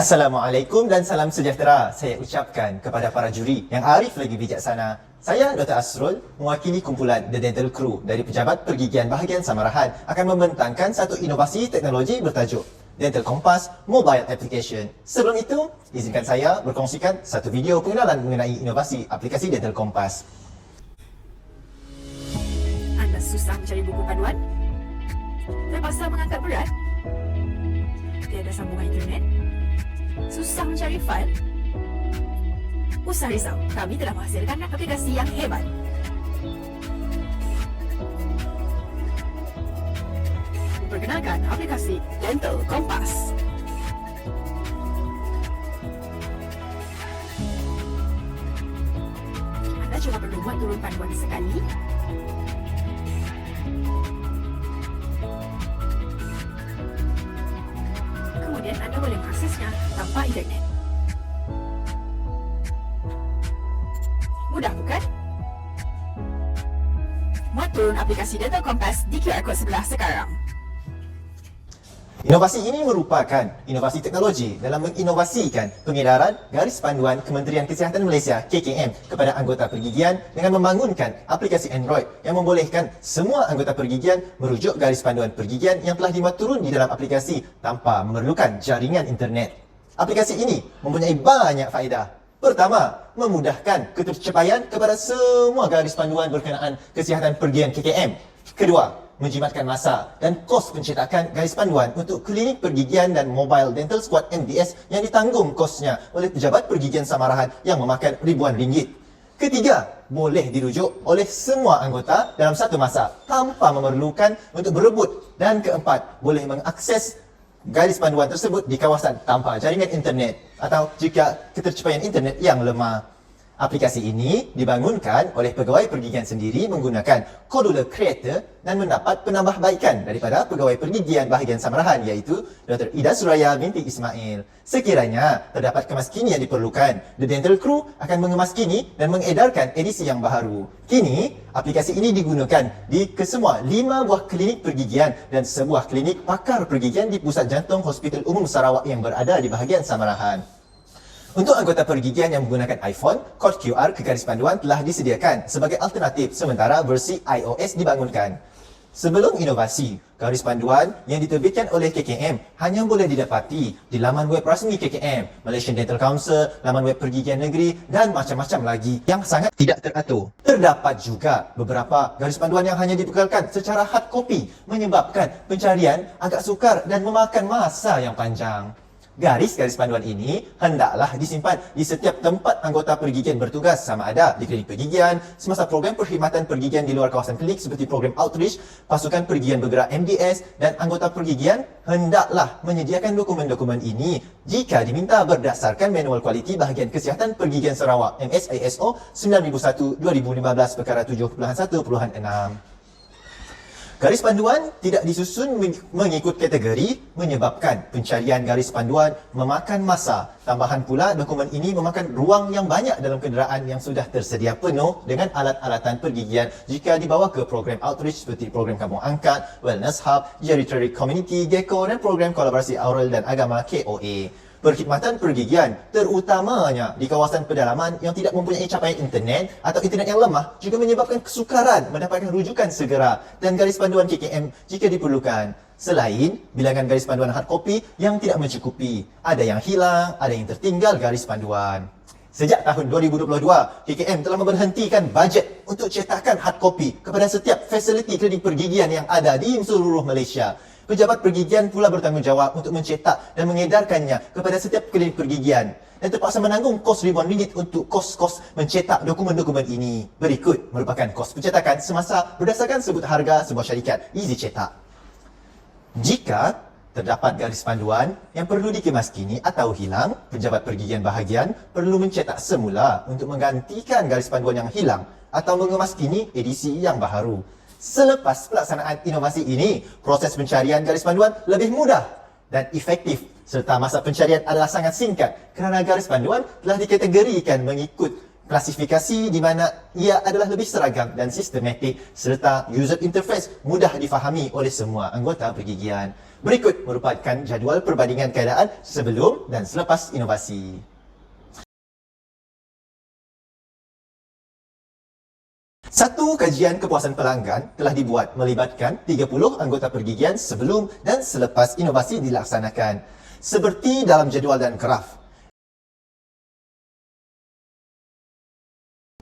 Assalamualaikum dan salam sejahtera saya ucapkan kepada para juri yang arif lagi bijaksana. Saya Dr. Asrul, mewakili kumpulan The Dental Crew dari Pejabat Pergigian Bahagian Samarahan akan membentangkan satu inovasi teknologi bertajuk Dental Compass Mobile Application. Sebelum itu, izinkan saya berkongsikan satu video pengenalan mengenai inovasi aplikasi Dental Compass. Anda susah mencari buku panduan? Terpaksa mengangkat berat? Tiada sambungan internet? Susah mencari fail? Usah risau, kami telah menghasilkan aplikasi yang hebat. Perkenalkan aplikasi Dental Compass. Anda cuma perlu buat turun panduan sekali. Kemudian anda boleh mengaksesnya tanpa internet. Mudah bukan? Muat turun aplikasi Dental Compass di QR Code sebelah sekarang. Inovasi ini merupakan inovasi teknologi dalam menginovasikan pengedaran garis panduan Kementerian Kesihatan Malaysia KKM kepada anggota pergigian dengan membangunkan aplikasi Android yang membolehkan semua anggota pergigian merujuk garis panduan pergigian yang telah dimuat turun di dalam aplikasi tanpa memerlukan jaringan internet. Aplikasi ini mempunyai banyak faedah. Pertama, memudahkan ketercapaian kepada semua garis panduan berkenaan kesihatan pergigian KKM. Kedua, menjimatkan masa dan kos pencetakan garis panduan untuk klinik pergigian dan Mobile Dental Squad MDS yang ditanggung kosnya oleh Pejabat Pergigian Samarahan yang memakan ribuan ringgit. Ketiga, boleh dirujuk oleh semua anggota dalam satu masa tanpa memerlukan untuk berebut. Dan keempat, boleh mengakses garis panduan tersebut di kawasan tanpa jaringan internet atau jika ketercapaian internet yang lemah. Aplikasi ini dibangunkan oleh pegawai pergigian sendiri menggunakan Codula Creator dan mendapat penambahbaikan daripada pegawai pergigian bahagian Samarahan iaitu Dr. Ida Suraya binti Ismail. Sekiranya terdapat kemaskini yang diperlukan, The Dental Crew akan mengemaskini dan mengedarkan edisi yang baharu. Kini, aplikasi ini digunakan di kesemua 5 buah klinik pergigian dan sebuah klinik pakar pergigian di Pusat Jantung Hospital Umum Sarawak yang berada di bahagian Samarahan. Untuk anggota pergigian yang menggunakan iPhone, kod QR ke garis panduan telah disediakan sebagai alternatif sementara versi iOS dibangunkan. Sebelum inovasi, garis panduan yang diterbitkan oleh KKM hanya boleh didapati di laman web rasmi KKM, Malaysian Dental Council, laman web pergigian negeri dan macam-macam lagi yang sangat tidak teratur. Terdapat juga beberapa garis panduan yang hanya dibekalkan secara hard copy menyebabkan pencarian agak sukar dan memakan masa yang panjang. Garis-garis panduan ini hendaklah disimpan di setiap tempat anggota pergigian bertugas sama ada di klinik pergigian, semasa program perkhidmatan pergigian di luar kawasan klinik seperti program outreach, pasukan pergigian bergerak MDS dan anggota pergigian hendaklah menyediakan dokumen-dokumen ini jika diminta berdasarkan Manual Kualiti Bahagian Kesihatan Pergigian Sarawak MSISO 9001-2015 perkara 7.1.6. Garis panduan tidak disusun mengikut kategori menyebabkan pencarian garis panduan memakan masa. Tambahan pula, dokumen ini memakan ruang yang banyak dalam kenderaan yang sudah tersedia penuh dengan alat-alatan pergigian jika dibawa ke program outreach seperti program Kampung Angkat, Wellness Hub, Geriatric Community, GECO dan program kolaborasi Oral dan Agama KOA. Perkhidmatan pergigian terutamanya di kawasan pedalaman yang tidak mempunyai capaian internet atau internet yang lemah juga menyebabkan kesukaran mendapatkan rujukan segera dan garis panduan KKM jika diperlukan. Selain bilangan garis panduan hard copy yang tidak mencukupi, ada yang hilang, ada yang tertinggal garis panduan. Sejak tahun 2022, KKM telah memberhentikan bajet untuk cetakan hard copy kepada setiap fasiliti klinik pergigian yang ada di seluruh Malaysia. Pejabat pergigian pula bertanggungjawab untuk mencetak dan mengedarkannya kepada setiap klinik pergigian dan terpaksa menanggung kos ribuan ringgit untuk kos-kos mencetak dokumen-dokumen ini. Berikut merupakan kos pencetakan semasa berdasarkan sebut harga sebuah syarikat Easy Cetak. Jika terdapat garis panduan yang perlu dikemaskini atau hilang, pejabat pergigian bahagian perlu mencetak semula untuk menggantikan garis panduan yang hilang atau mengemaskini edisi yang baharu. Selepas pelaksanaan inovasi ini, proses pencarian garis panduan lebih mudah dan efektif serta masa pencarian adalah sangat singkat kerana garis panduan telah dikategorikan mengikut Klasifikasi di mana ia adalah lebih seragam dan sistematik serta user interface mudah difahami oleh semua anggota pergigian. Berikut merupakan jadual perbandingan keadaan sebelum dan selepas inovasi. Satu kajian kepuasan pelanggan telah dibuat melibatkan 30 anggota pergigian sebelum dan selepas inovasi dilaksanakan. Seperti dalam jadual dan graf.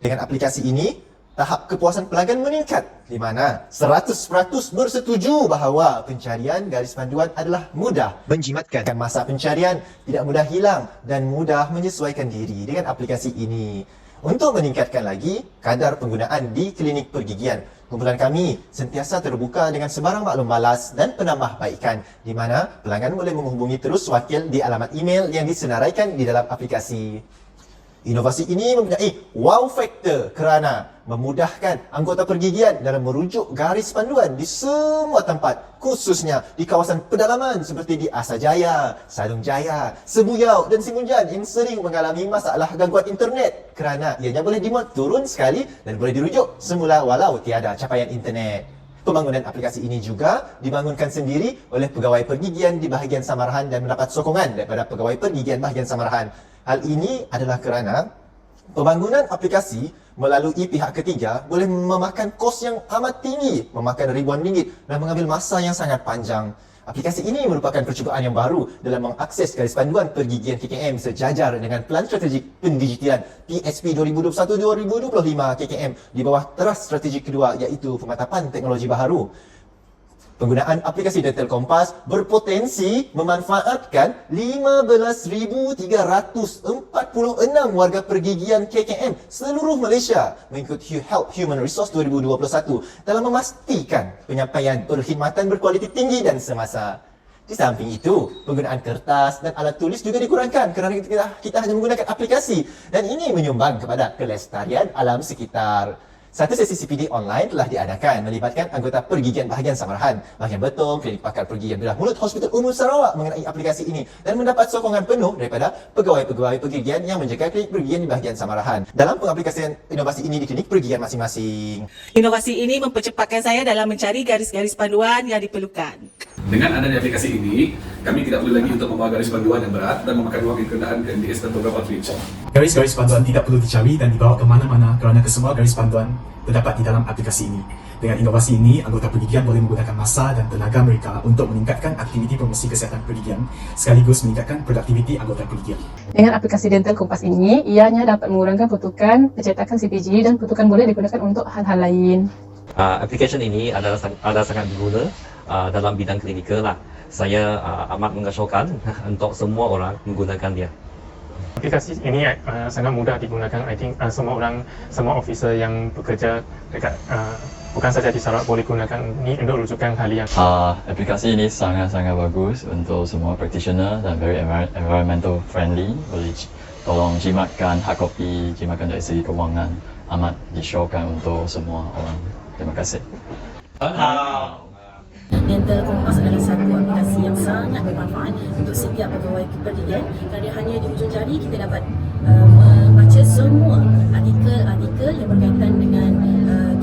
Dengan aplikasi ini, tahap kepuasan pelanggan meningkat di mana 100% bersetuju bahawa pencarian garis panduan adalah mudah, menjimatkan masa pencarian, tidak mudah hilang dan mudah menyesuaikan diri dengan aplikasi ini. Untuk meningkatkan lagi kadar penggunaan di klinik pergigian, kumpulan kami sentiasa terbuka dengan sebarang maklum balas dan penambahbaikan di mana pelanggan boleh menghubungi terus wakil di alamat email yang disenaraikan di dalam aplikasi. Inovasi ini mempunyai wow factor kerana memudahkan anggota pergigian dalam merujuk garis panduan di semua tempat, khususnya di kawasan pedalaman seperti di Asajaya, Sadung Jaya, Sebuyau dan Simunjan yang sering mengalami masalah gangguan internet kerana ianya boleh dimuat turun sekali dan boleh dirujuk semula walau tiada capaian internet. Pembangunan aplikasi ini juga dibangunkan sendiri oleh pegawai pergigian di bahagian samarahan dan mendapat sokongan daripada pegawai pergigian bahagian samarahan. Hal ini adalah kerana pembangunan aplikasi melalui pihak ketiga boleh memakan kos yang amat tinggi, memakan ribuan ringgit dan mengambil masa yang sangat panjang. Aplikasi ini merupakan percubaan yang baru dalam mengakses garis panduan pergigian KKM sejajar dengan Pelan Strategik Pendigitalan PSP 2021-2025 KKM di bawah teras strategi kedua iaitu pemantapan teknologi baharu. Penggunaan aplikasi Dental Kompas berpotensi memanfaatkan 15,346 warga pergigian KKM seluruh Malaysia mengikut Health Human Resource 2021 dalam memastikan penyampaian perkhidmatan berkualiti tinggi dan semasa. Di samping itu, penggunaan kertas dan alat tulis juga dikurangkan kerana kita hanya menggunakan aplikasi dan ini menyumbang kepada kelestarian alam sekitar. Satu sesi CPD online telah diadakan melibatkan anggota pergigian bahagian samarahan, bahagian Betong, klinik pakar pergigian bedah mulut Hospital Umum Sarawak mengenai aplikasi ini dan mendapat sokongan penuh daripada pegawai-pegawai pergigian yang menjaga klinik pergigian di bahagian samarahan dalam pengaplikasian inovasi ini di klinik pergigian masing-masing. Inovasi ini mempercepatkan saya dalam mencari garis-garis panduan yang diperlukan. Dengan adanya aplikasi ini, kami tidak perlu lagi untuk membawa garis panduan yang berat dan memakan ruang kenderaan ke MDS dan program outreach. Garis-garis panduan tidak perlu dicari dan dibawa ke mana-mana kerana kesemua garis panduan terdapat di dalam aplikasi ini. Dengan inovasi ini, anggota pergigian boleh menggunakan masa dan tenaga mereka untuk meningkatkan aktiviti promosi kesihatan pergigian sekaligus meningkatkan produktiviti anggota pergigian. Dengan aplikasi Dental Kompas ini, ianya dapat mengurangkan pertukan, pencetakan CPG dan pertukan boleh digunakan untuk hal-hal lain. Aplikasi ini adalah sangat berguna dalam bidang klinikal lah. Saya amat mengesyorkan untuk semua orang menggunakan dia. Aplikasi ini sangat mudah digunakan. I think semua officer yang bekerja dekat bukan saja di Sarawak boleh gunakan ini untuk rujukan harian. Aplikasi ini sangat-sangat bagus untuk semua practitioner dan very environmental friendly. Boleh tolong jimatkan hard copy, jimatkan dari segi kewangan. Amat disyorkan untuk semua orang. Terima kasih. Dental Kompas adalah satu aplikasi yang sangat bermanfaat untuk setiap pegawai pergigian kerana hanya di hujung jari kita dapat membaca semua artikel yang berkaitan dengan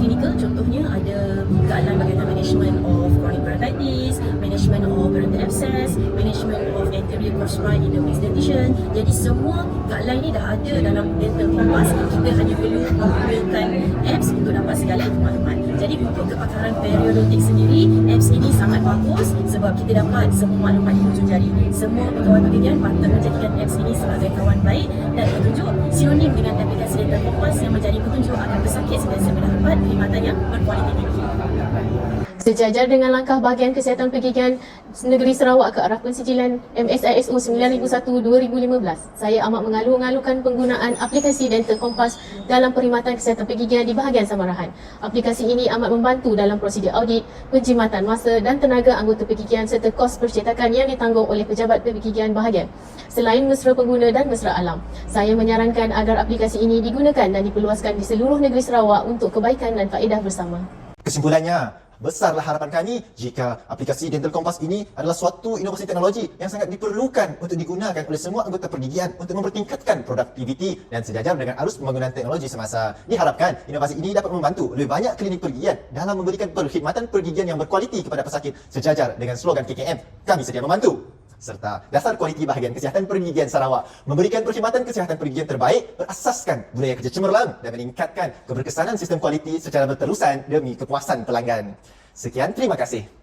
klinikal. Contohnya ada guideline berkaitan management of chronic periodontitis, management of periodontal abscess, management of anterior crossbite in the mixed dentition. Jadi semua guideline ni dah ada dalam Dental Kompas. Kita hanya perlu menggunakan apps untuk dapat segala maklumat. Jadi untuk kepakaran periodontik sendiri, apps ini sangat bagus sebab kita dapat semua maklumat di hujung jari. Semua pegawai pergigian patut menjadikan apps ini sebagai kawan baik dan petunjuk sinonim dengan aplikasi Dental Kompas yang menjadi petunjuk akan pesakit sentiasa mendapat perkhidmatan yang berkualiti tinggi. Sejajar dengan langkah bahagian kesihatan pergigian negeri Sarawak ke arah pensijilan MSISO 9001-2015, saya amat mengalu-alukan penggunaan aplikasi Dental Kompas dalam perkhidmatan kesihatan pergigian di bahagian samarahan. Aplikasi ini amat membantu dalam prosedur audit, penjimatan masa dan tenaga anggota pergigian serta kos percetakan yang ditanggung oleh pejabat pergigian bahagian. Selain mesra pengguna dan mesra alam, saya menyarankan agar aplikasi ini digunakan dan diperluaskan di seluruh negeri Sarawak untuk kebaikan dan faedah bersama. Kesimpulannya, Besarlah harapan kami jika aplikasi Dental Kompas ini adalah suatu inovasi teknologi yang sangat diperlukan untuk digunakan oleh semua anggota pergigian untuk mempertingkatkan produktiviti dan sejajar dengan arus pembangunan teknologi semasa. Diharapkan inovasi ini dapat membantu lebih banyak klinik pergigian dalam memberikan perkhidmatan pergigian yang berkualiti kepada pesakit sejajar dengan slogan KKM, kami sedia membantu. Serta dasar kualiti bahagian kesihatan pergigian Sarawak memberikan perkhidmatan kesihatan pergigian terbaik berasaskan budaya kerja cemerlang dan meningkatkan keberkesanan sistem kualiti secara berterusan demi kepuasan pelanggan. Sekian, terima kasih.